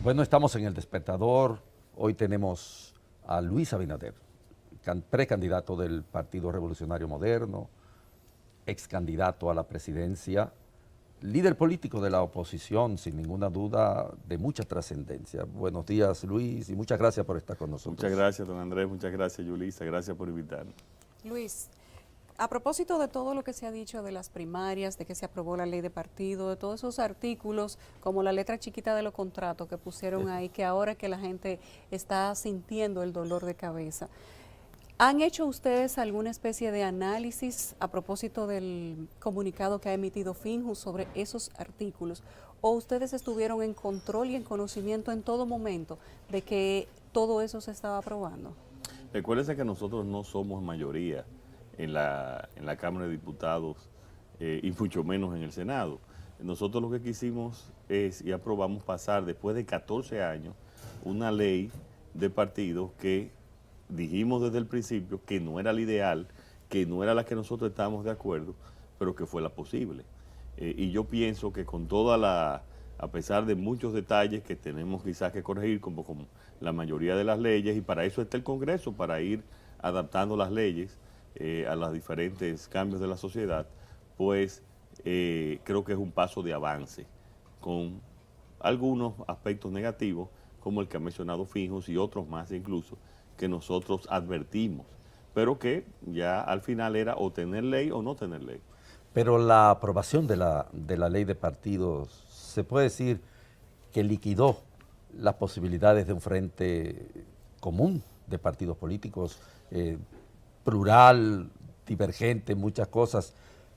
Bueno, estamos en El Despertador. Hoy tenemos a Luis Abinader, precandidato del Partido Revolucionario Moderno, ex candidato a la presidencia, líder político de la oposición, sin ninguna duda, de mucha trascendencia. Buenos días, Luis, y muchas gracias por estar con nosotros. Muchas gracias, don Andrés, muchas gracias, Yulisa, gracias por invitarnos. Luis, a propósito de todo lo que se ha dicho de las primarias, de que se aprobó la ley de partido, de todos esos artículos, como la letra chiquita de los contratos que pusieron ahí, que ahora que la gente está sintiendo el dolor de cabeza, ¿han hecho ustedes alguna especie de análisis a propósito del comunicado que ha emitido Finjus sobre esos artículos? ¿O ustedes estuvieron en control y en conocimiento en todo momento de que todo eso se estaba aprobando? Recuérdense que nosotros no somos mayoría en la Cámara de Diputados y mucho menos en el Senado. Nosotros lo que quisimos es, y aprobamos pasar después de 14 años, una ley de partidos que dijimos desde el principio que no era la ideal, que no era la que nosotros estábamos de acuerdo, pero que fue la posible. Y yo pienso que con a pesar de muchos detalles que tenemos quizás que corregir, como la mayoría de las leyes, y para eso está el Congreso, para ir adaptando las leyes a los diferentes cambios de la sociedad, pues creo que es un paso de avance, con algunos aspectos negativos, como el que ha mencionado Finjus y otros más incluso, que nosotros advertimos, pero que ya al final era o tener ley o no tener ley. Pero la aprobación de la ley de partidos, se puede decir que liquidó las posibilidades de un frente común de partidos políticos, plural, divergente, muchas cosas,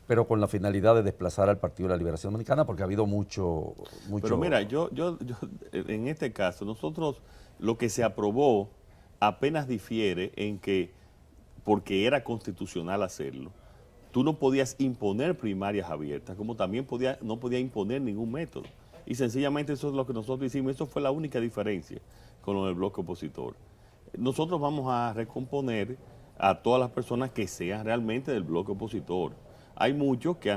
pero con la finalidad de desplazar al Partido de la Liberación Dominicana, porque ha habido mucho... Pero mira, yo en este caso, nosotros lo que se aprobó apenas difiere en que, porque era constitucional hacerlo, tú no podías imponer primarias abiertas, como también no podía imponer ningún método. Y sencillamente eso es lo que nosotros hicimos, eso fue la única diferencia con lo del bloque opositor. Nosotros vamos a recomponer a todas las personas que sean realmente del bloque opositor. Hay muchos que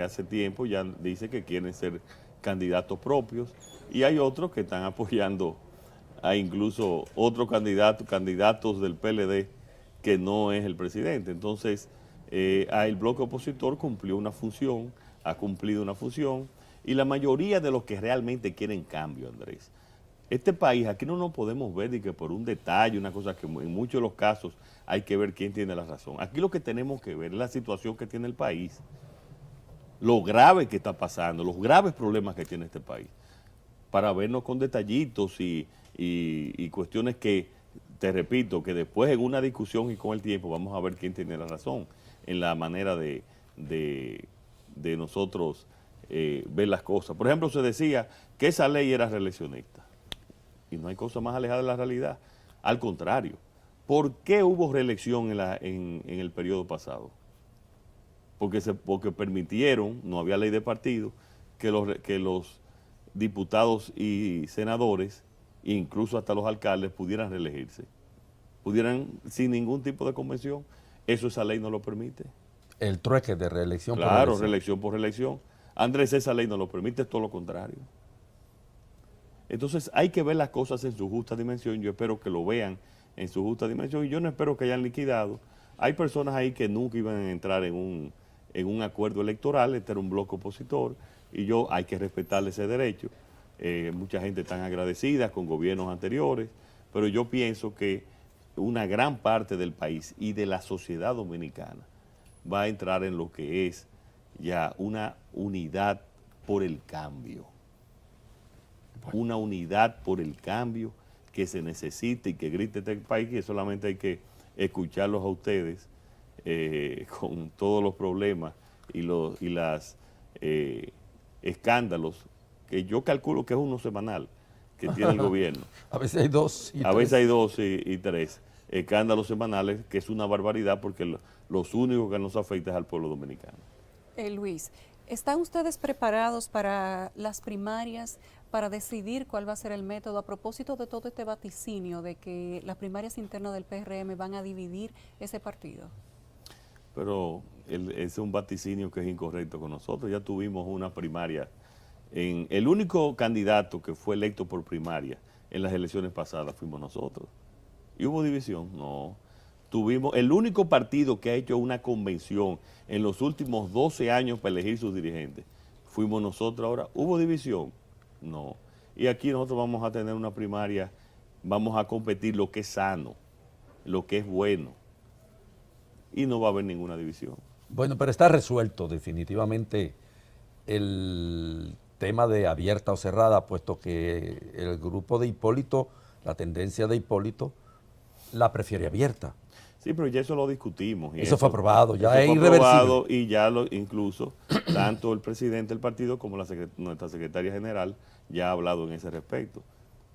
hace tiempo ya dicen que quieren ser candidatos propios y hay otros que están apoyando a incluso otros candidatos del PLD que no es el presidente. Entonces, el bloque opositor cumplió una función, ha cumplido una función, y la mayoría de los que realmente quieren cambio, Andrés. Este país, aquí no nos podemos ver de que por un detalle, una cosa que en muchos de los casos hay que ver quién tiene la razón. Aquí lo que tenemos que ver es la situación que tiene el país, lo grave que está pasando, los graves problemas que tiene este país, para vernos con detallitos y cuestiones que, te repito, que después en una discusión y con el tiempo vamos a ver quién tiene la razón en la manera de nosotros ver las cosas. Por ejemplo, se decía que esa ley era reeleccionista y no hay cosa más alejada de la realidad. Al contrario, ¿por qué hubo reelección en el periodo pasado? Porque permitieron, no había ley de partido, que los diputados y senadores, incluso hasta los alcaldes, pudieran reelegirse. Pudieran sin ningún tipo de convención. Eso esa ley no lo permite. El trueque de reelección por Claro, reelección. reelección por reelección. Andrés, esa ley no lo permite, es todo lo contrario. Entonces hay que ver las cosas en su justa dimensión. Yo espero que lo vean en su justa dimensión y yo no espero que hayan liquidado. Hay personas ahí que nunca iban a entrar en un acuerdo electoral, este era un bloque opositor y hay que respetarle ese derecho. Mucha gente está agradecida con gobiernos anteriores, pero yo pienso que una gran parte del país y de la sociedad dominicana va a entrar en lo que es ya una unidad por el cambio. Una unidad por el cambio que se necesita y que grite este país, que solamente hay que escucharlos a ustedes con todos los problemas y los escándalos, que yo calculo que es uno semanal que tiene el gobierno. A veces hay dos y A tres. veces hay dos y tres escándalos semanales, que es una barbaridad porque los únicos que nos afecta es al pueblo dominicano. Luis, ¿están ustedes preparados para las primarias, para decidir cuál va a ser el método a propósito de todo este vaticinio de que las primarias internas del PRM van a dividir ese partido? Pero ese es un vaticinio que es incorrecto con nosotros. Ya tuvimos una primaria el único candidato que fue electo por primaria en las elecciones pasadas fuimos nosotros. ¿Y hubo división? No. Tuvimos el único partido que ha hecho una convención en los últimos 12 años para elegir sus dirigentes. Fuimos nosotros ahora. ¿Hubo división? No. Y aquí nosotros vamos a tener una primaria, vamos a competir lo que es sano, lo que es bueno. Y no va a haber ninguna división. Bueno, pero está resuelto definitivamente el tema de abierta o cerrada, puesto que el grupo de Hipólito, la tendencia de Hipólito, la prefiere abierta. Sí, pero ya eso lo discutimos. Y Eso fue aprobado, ya es fue irreversible. aprobado y ya incluso tanto el presidente del partido como nuestra secretaria general ya ha hablado en ese respecto.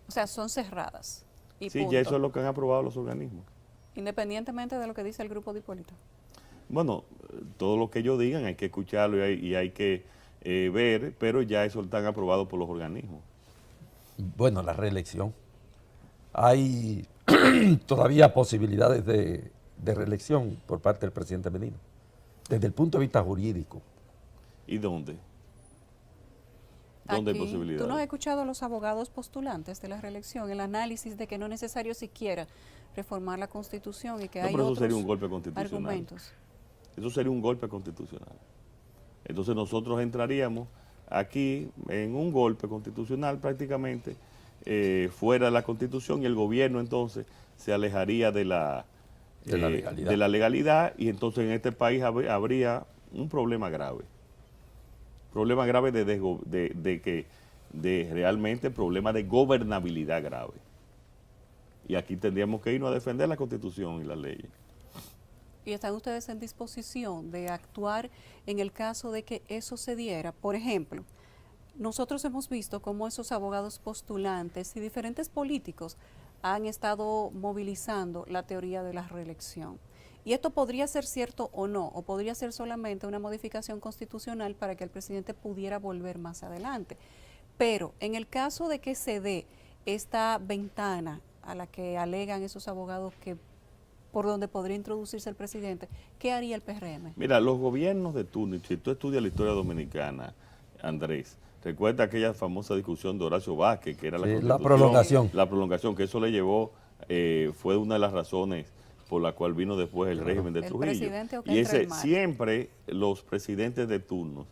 O sea, son cerradas. Y Sí, punto. ya eso es lo que han aprobado los organismos. Independientemente de lo que dice el grupo de Hipólito. Bueno, todo lo que ellos digan hay que escucharlo y hay que ver, pero ya eso está aprobado por los organismos. Bueno, la reelección. Hay todavía posibilidades de reelección por parte del presidente Medina, desde el punto de vista jurídico. ¿Y dónde? ¿Dónde hay Aquí, posibilidades? ¿tú no has escuchado a los abogados postulantes de la reelección el análisis de que no es necesario siquiera reformar la Constitución y que No, hay pero eso otros sería un golpe constitucional. argumentos? Eso sería un golpe constitucional. Entonces nosotros entraríamos aquí en un golpe constitucional prácticamente fuera de la Constitución y el gobierno entonces se alejaría de la legalidad y entonces en este país habría un problema grave. Problema grave de realmente problema de gobernabilidad grave. Y aquí tendríamos que irnos a defender la Constitución y las leyes. ¿Y están ustedes en disposición de actuar en el caso de que eso se diera? Por ejemplo, nosotros hemos visto cómo esos abogados postulantes y diferentes políticos han estado movilizando la teoría de la reelección. Y esto podría ser cierto o no, o podría ser solamente una modificación constitucional para que el presidente pudiera volver más adelante. Pero en el caso de que se dé esta ventana a la que alegan esos abogados que por donde podría introducirse el presidente, ¿qué haría el PRM? Mira, los gobiernos de turno, si tú estudias la historia dominicana, Andrés, recuerda aquella famosa discusión de Horacio Vázquez, que era la Sí, la prolongación. La prolongación, que eso le llevó, fue una de las razones por la cual vino después el régimen de El Trujillo. presidente o que Y entra ese, el mar. siempre los presidentes de turno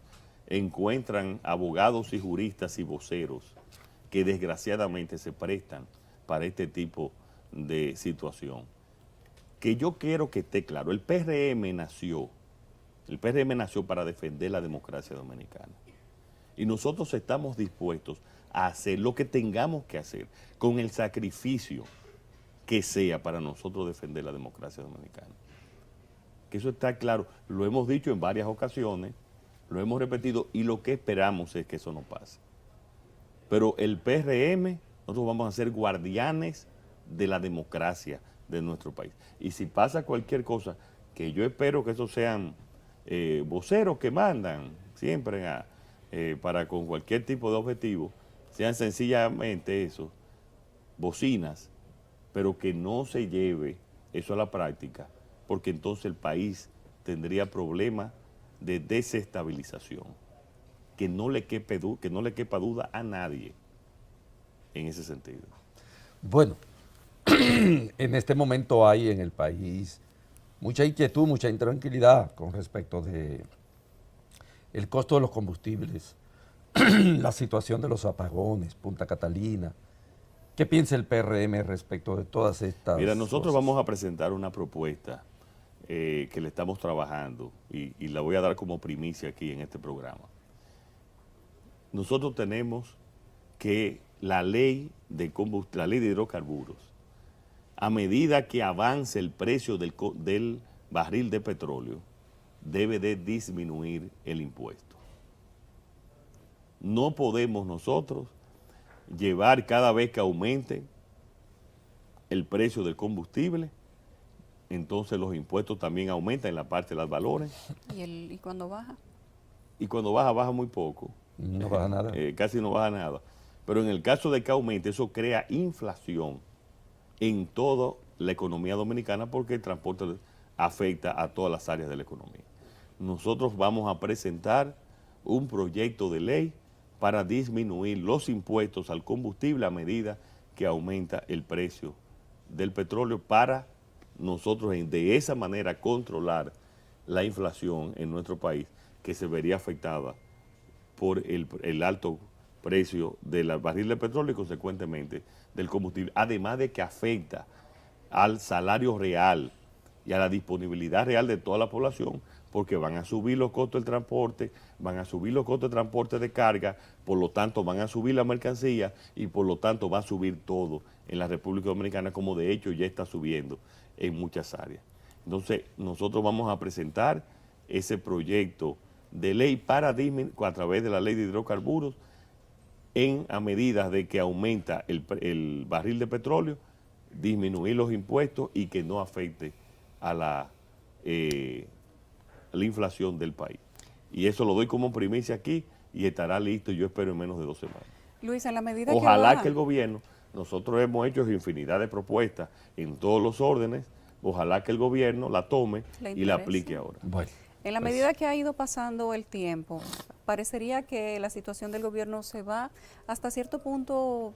encuentran abogados y juristas y voceros que desgraciadamente se prestan para este tipo de situación. Que yo quiero que esté claro, el PRM nació para defender la democracia dominicana. Y nosotros estamos dispuestos a hacer lo que tengamos que hacer, con el sacrificio que sea para nosotros defender la democracia dominicana. Que eso está claro, lo hemos dicho en varias ocasiones, lo hemos repetido y lo que esperamos es que eso no pase. Pero el PRM, nosotros vamos a ser guardianes de la democracia de nuestro país. Y si pasa cualquier cosa, que yo espero que esos sean voceros que mandan siempre para con cualquier tipo de objetivo, sean sencillamente eso, bocinas, pero que no se lleve eso a la práctica, porque entonces el país tendría problemas de desestabilización, que no le quepa duda a nadie en ese sentido. Bueno, en este momento hay en el país mucha inquietud, mucha intranquilidad con respecto de el costo de los combustibles, la situación de los apagones, Punta Catalina. ¿Qué piensa el PRM respecto de todas estas Mira, nosotros cosas? vamos a presentar una propuesta que le estamos trabajando y la voy a dar como primicia aquí en este programa. Nosotros tenemos que la ley de hidrocarburos, a medida que avance el precio del barril de petróleo, debe de disminuir el impuesto. No podemos nosotros llevar cada vez que aumente el precio del combustible, entonces los impuestos también aumentan en la parte de los valores. ¿Y cuando baja? Y cuando baja muy poco. No baja nada. Casi no baja nada. Pero en el caso de que aumente, eso crea inflación en toda la economía dominicana porque el transporte afecta a todas las áreas de la economía. Nosotros vamos a presentar un proyecto de ley para disminuir los impuestos al combustible a medida que aumenta el precio del petróleo, para nosotros de esa manera controlar la inflación en nuestro país, que se vería afectada por el alto precio del barril de petróleo y consecuentemente del combustible, además de que afecta al salario real y a la disponibilidad real de toda la población, porque van a subir los costos del transporte, van a subir los costos de transporte de carga, por lo tanto van a subir la mercancía y por lo tanto va a subir todo en la República Dominicana, como de hecho ya está subiendo en muchas áreas. Entonces nosotros vamos a presentar ese proyecto de ley para disminuir, a través de la ley de hidrocarburos, a medida de que aumenta el barril de petróleo, disminuir los impuestos y que no afecte a la inflación del país. Y eso lo doy como primicia aquí y estará listo, yo espero, en menos de 2 semanas. Luis, en la medida Ojalá que el gobierno, nosotros hemos hecho infinidad de propuestas en todos los órdenes, ojalá que el gobierno la tome y la aplique ahora. Bueno, En la pues, medida que ha ido pasando el tiempo, parecería que la situación del gobierno se va hasta cierto punto,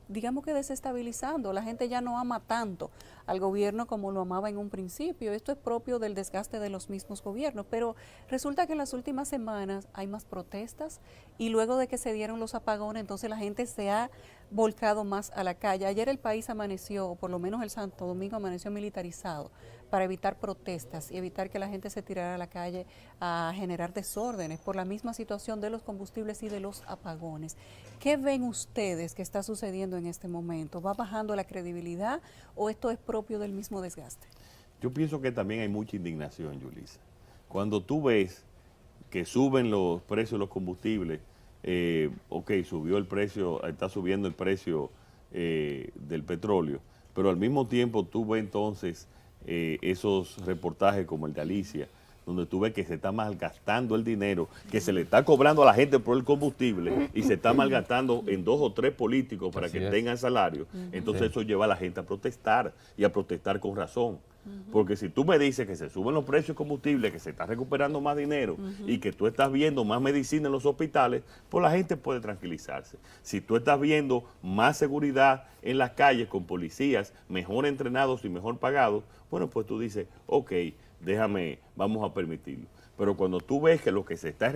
digamos que desestabilizando. La gente ya no ama tanto al gobierno como lo amaba en un principio. Esto es propio del desgaste de los mismos gobiernos, pero resulta que en las últimas semanas hay más protestas y luego de que se dieron los apagones, entonces la gente se ha volcado más a la calle. Ayer el país amaneció, o por lo menos el Santo Domingo amaneció militarizado para evitar protestas y evitar que la gente se tirara a la calle a generar desórdenes por la misma situación de los combustibles y de los apagones. ¿Qué ven ustedes que está sucediendo en este momento? ¿Va bajando la credibilidad o esto es propio del mismo desgaste? Yo pienso que también hay mucha indignación, Yulisa. Cuando tú ves que suben los precios de los combustibles, subió el precio, está subiendo el precio del petróleo, pero al mismo tiempo tú ves entonces esos reportajes como el de Alicia, donde tú ves que se está malgastando el dinero, que se le está cobrando a la gente por el combustible y se está malgastando en 2 o 3 políticos para que tengan salario. Entonces eso lleva a la gente a protestar y a protestar con razón. Porque si tú me dices que se suben los precios de combustible, que se está recuperando más dinero y que tú estás viendo más medicina en los hospitales, pues la gente puede tranquilizarse. Si tú estás viendo más seguridad en las calles con policías mejor entrenados y mejor pagados, bueno, pues tú dices, ok, vamos a permitirlo. Pero cuando tú ves que lo que se está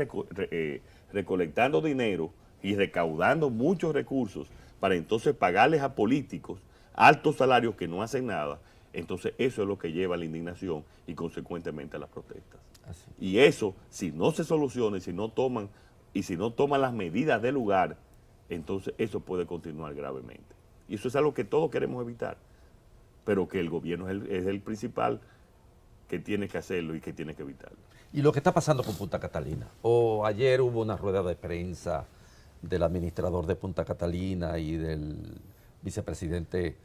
recolectando dinero y recaudando muchos recursos para entonces pagarles a políticos altos salarios que no hacen nada, entonces eso es lo que lleva a la indignación y consecuentemente a las protestas. así. Y eso, si no se soluciona y si no toman las medidas del lugar, entonces eso puede continuar gravemente. Y eso es algo que todos queremos evitar, pero que el gobierno es el principal que tiene que hacerlo y que tiene que evitarlo. Y lo que está pasando con Punta Catalina. Ayer hubo una rueda de prensa del administrador de Punta Catalina y del vicepresidente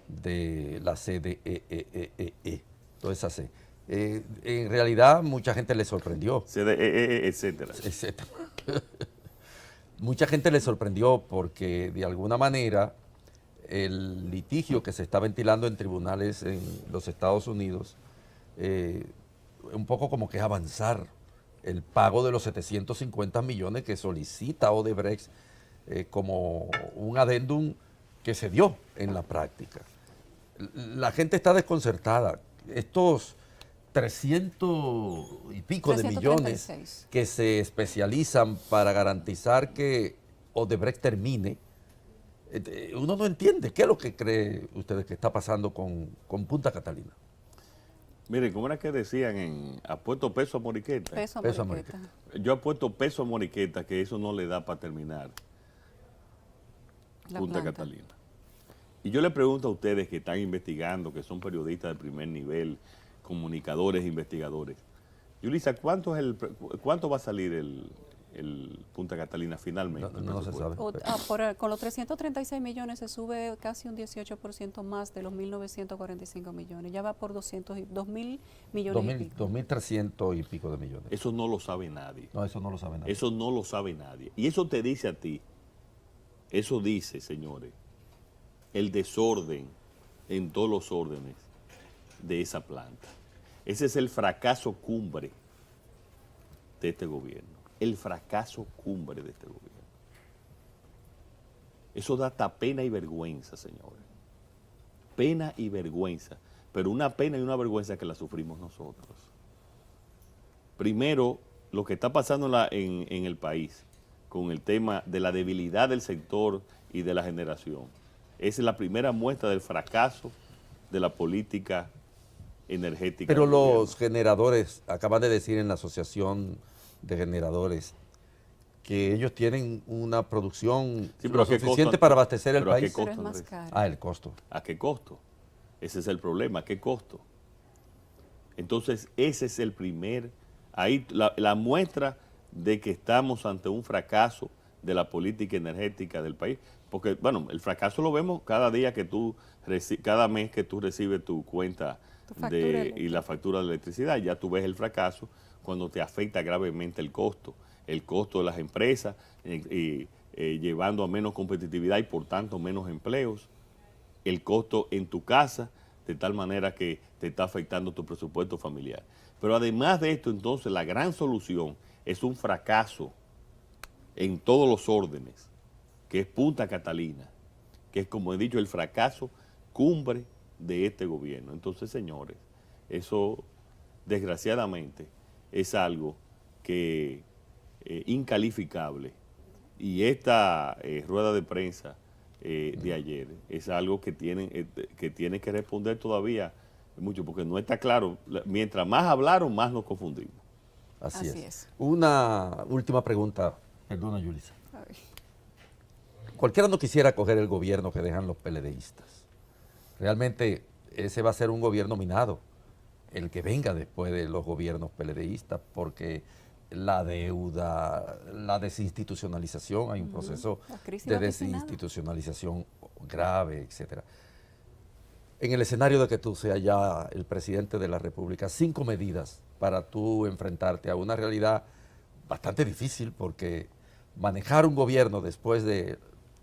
de la CDE, toda esa C. En realidad mucha gente le sorprendió. CDE, etcétera. Etcétera. Mucha gente le sorprendió porque de alguna manera el litigio que se está ventilando en tribunales en los Estados Unidos, un poco como que es avanzar el pago de los 750 millones que solicita Odebrecht como un adendum que se dio en la práctica. La gente está desconcertada. Estos 300 y pico de millones que se especializan para garantizar que Odebrecht termine, uno no entiende. ¿Qué es lo que cree ustedes que está pasando con Punta Catalina? Miren, ¿cómo era que decían apuesto peso a Moriqueta? Peso a Moriqueta. Yo apuesto peso a Moriqueta que eso no le da para terminar La Punta planta. Catalina. Y yo le pregunto a ustedes que están investigando, que son periodistas de primer nivel, comunicadores, investigadores. Yulisa, ¿cuánto va a salir el Punta Catalina finalmente? No se sabe. Con los 336 millones se sube casi un 18% más de los 1.945 millones. Ya va por 2.000 millones y pico. 2.300 y pico de millones. Eso no lo sabe nadie. No, eso no lo sabe nadie. Eso no lo sabe nadie. Y eso te dice a ti, eso dice, señores, el desorden en todos los órdenes de esa planta. Ese es el fracaso cumbre de este gobierno. El fracaso cumbre de este gobierno. Eso da hasta pena y vergüenza, señores. Pena y vergüenza. Pero una pena y una vergüenza que la sufrimos nosotros. Primero, lo que está pasando en el país con el tema de la debilidad del sector y de la generación. Esa es la primera muestra del fracaso de la política energética. Pero del gobierno. los generadores, acaban de decir en la Asociación de Generadores, que ellos tienen una producción Sí, pero lo ¿a qué suficiente costo? para abastecer el ¿Pero a qué país. costo, Pero es más Andrés? caro. Ah, el costo. ¿A qué costo? Ese es el problema, ¿a qué costo? Entonces, ese es el primer, ahí la muestra de que estamos ante un fracaso de la política energética del país. Porque, bueno, el fracaso lo vemos cada día que tú, cada mes que tú recibes tu cuenta Tu factura y la factura de electricidad, ya tú ves el fracaso cuando te afecta gravemente el costo de las empresas, llevando a menos competitividad y por tanto menos empleos, el costo en tu casa, de tal manera que te está afectando tu presupuesto familiar. Pero además de esto, entonces, la gran solución es un fracaso en todos los órdenes, que es Punta Catalina, que es, como he dicho, el fracaso cumbre de este gobierno. Entonces, señores, eso desgraciadamente es algo que incalificable. Y esta rueda de prensa de ayer es algo que tiene que responder todavía mucho, porque no está claro. Mientras más hablaron, más nos confundimos. Así Así es. es. Una última pregunta, perdona, Yulisa. Ay. Cualquiera no quisiera coger el gobierno que dejan los PLDistas. Realmente ese va a ser un gobierno minado, el que venga después de los gobiernos PLDistas, porque la deuda, la desinstitucionalización, hay un proceso La crisis de vaticinada. desinstitucionalización grave, etcétera. En el escenario de que tú seas ya el presidente de la República, 5 medidas para tú enfrentarte a una realidad bastante difícil, porque manejar un gobierno después de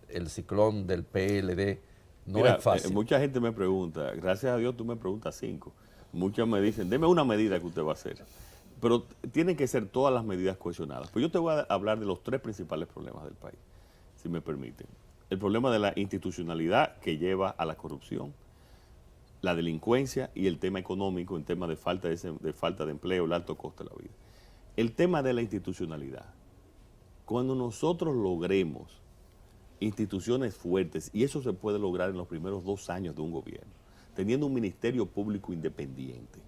el ciclón del PLD no Mira, es fácil. mucha gente me pregunta, gracias a Dios tú me preguntas 5. Muchos me dicen, deme una medida que usted va a hacer. Pero tienen que ser todas las medidas cohesionadas. Pues yo te voy a hablar de los 3 principales problemas del país, si me permiten. El problema de la institucionalidad que lleva a la corrupción, la delincuencia y el tema económico en tema de falta de empleo, el alto costo de la vida. El tema de la institucionalidad. Cuando nosotros logremos instituciones fuertes, y eso se puede lograr en los primeros 2 años de un gobierno, teniendo un ministerio público independiente,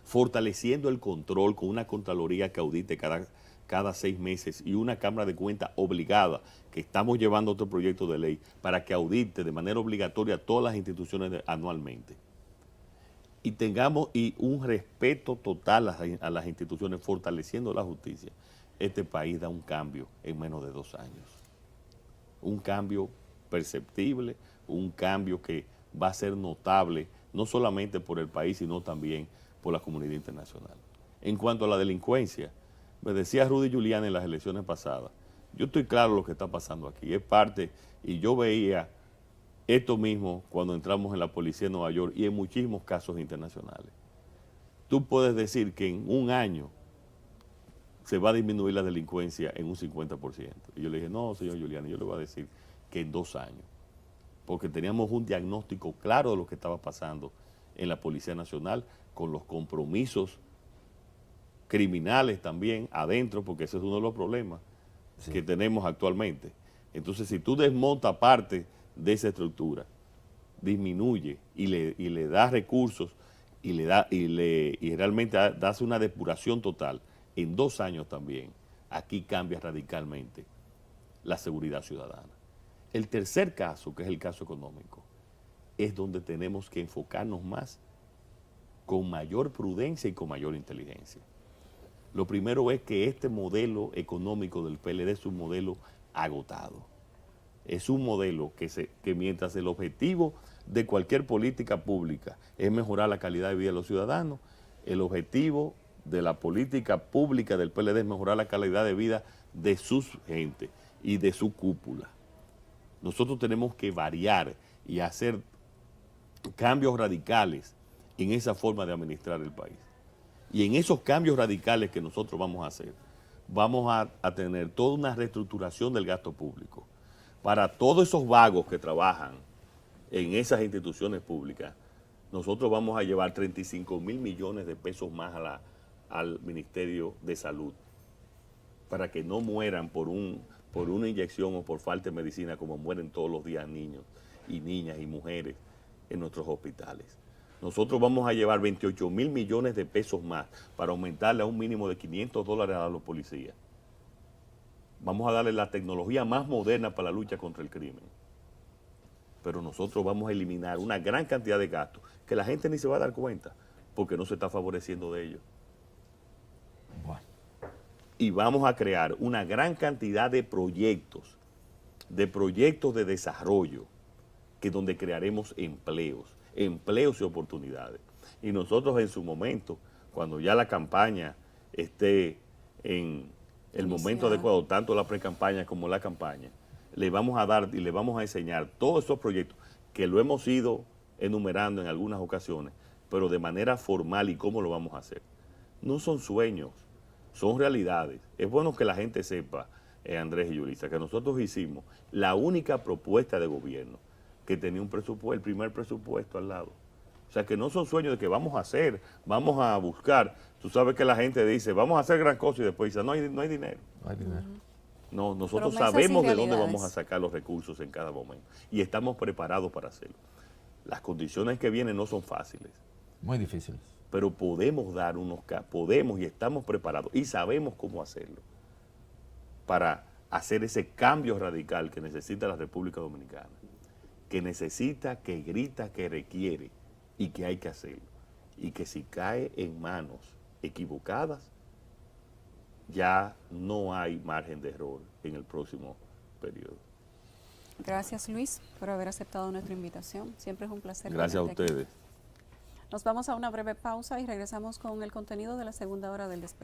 fortaleciendo el control con una Contraloría que audite cada 6 meses y una Cámara de Cuentas obligada, que estamos llevando otro proyecto de ley para que audite de manera obligatoria todas las instituciones anualmente. Y tengamos un respeto total a las instituciones, fortaleciendo la justicia. Este país da un cambio en menos de 2 años. Un cambio perceptible, un cambio que va a ser notable, no solamente por el país, sino también por la comunidad internacional. En cuanto a la delincuencia, me decía Rudy Giuliani en las elecciones pasadas, yo estoy claro de lo que está pasando aquí, es parte, y yo veía esto mismo cuando entramos en la policía de Nueva York y en muchísimos casos internacionales. Tú puedes decir que en un año se va a disminuir la delincuencia en un 50%. Y yo le dije, no, señor Giuliani, yo le voy a decir que en 2 años, porque teníamos un diagnóstico claro de lo que estaba pasando en la Policía Nacional, con los compromisos criminales también adentro, porque ese es uno de los problemas que tenemos actualmente. Entonces, si tú desmontas parte de esa estructura, disminuye y le das recursos y realmente das una depuración total, en 2 años también, aquí cambia radicalmente la seguridad ciudadana. El tercer caso, que es el caso económico, es donde tenemos que enfocarnos más con mayor prudencia y con mayor inteligencia. Lo primero es que este modelo económico del PLD es un modelo agotado. Es un modelo que mientras el objetivo de cualquier política pública es mejorar la calidad de vida de los ciudadanos, el objetivo de la política pública del PLD es mejorar la calidad de vida de sus gente y de su cúpula. Nosotros tenemos que variar y hacer cambios radicales en esa forma de administrar el país. Y en esos cambios radicales que nosotros vamos a hacer, vamos a tener toda una reestructuración del gasto público. para todos esos vagos que trabajan en esas instituciones públicas, nosotros vamos a llevar 35 mil millones de pesos más al Ministerio de Salud, para que no mueran por una inyección o por falta de medicina como mueren todos los días niños y niñas y mujeres en nuestros hospitales. Nosotros vamos a llevar 28 mil millones de pesos más para aumentarle a un mínimo de $500 a los policías. Vamos a darle la tecnología más moderna para la lucha contra el crimen. Pero nosotros vamos a eliminar una gran cantidad de gastos que la gente ni se va a dar cuenta porque no se está favoreciendo de ellos. Bueno. Y vamos a crear una gran cantidad de proyectos de desarrollo, que donde crearemos empleos y oportunidades. Y nosotros en su momento, cuando ya la campaña esté en el momento adecuado, tanto la pre-campaña como la campaña, le vamos a dar y le vamos a enseñar todos esos proyectos que lo hemos ido enumerando en algunas ocasiones, pero de manera formal y cómo lo vamos a hacer. No son sueños, son realidades. Es bueno que la gente sepa, Andrés y Yulisa, que nosotros hicimos la única propuesta de gobierno que tenía un presupuesto, el primer presupuesto al lado. O sea, que no son sueños de que vamos a hacer, vamos a buscar. Tú sabes que la gente dice, vamos a hacer gran cosa y después dice, no hay dinero. No hay dinero. No, nosotros Promesas y sabemos de dónde realidades. vamos a sacar los recursos en cada momento y estamos preparados para hacerlo. Las condiciones que vienen no son fáciles, Muy difíciles. pero podemos dar podemos y estamos preparados y sabemos cómo hacerlo para hacer ese cambio radical que necesita la República Dominicana, que necesita, que grita, que requiere y que hay que hacerlo. Y que si cae en manos equivocadas, ya no hay margen de error en el próximo periodo. Gracias, Luis, por haber aceptado nuestra invitación. Siempre es un placer. Gracias a tenerte aquí. ustedes. Nos vamos a una breve pausa y regresamos con el contenido de la segunda hora del despertar.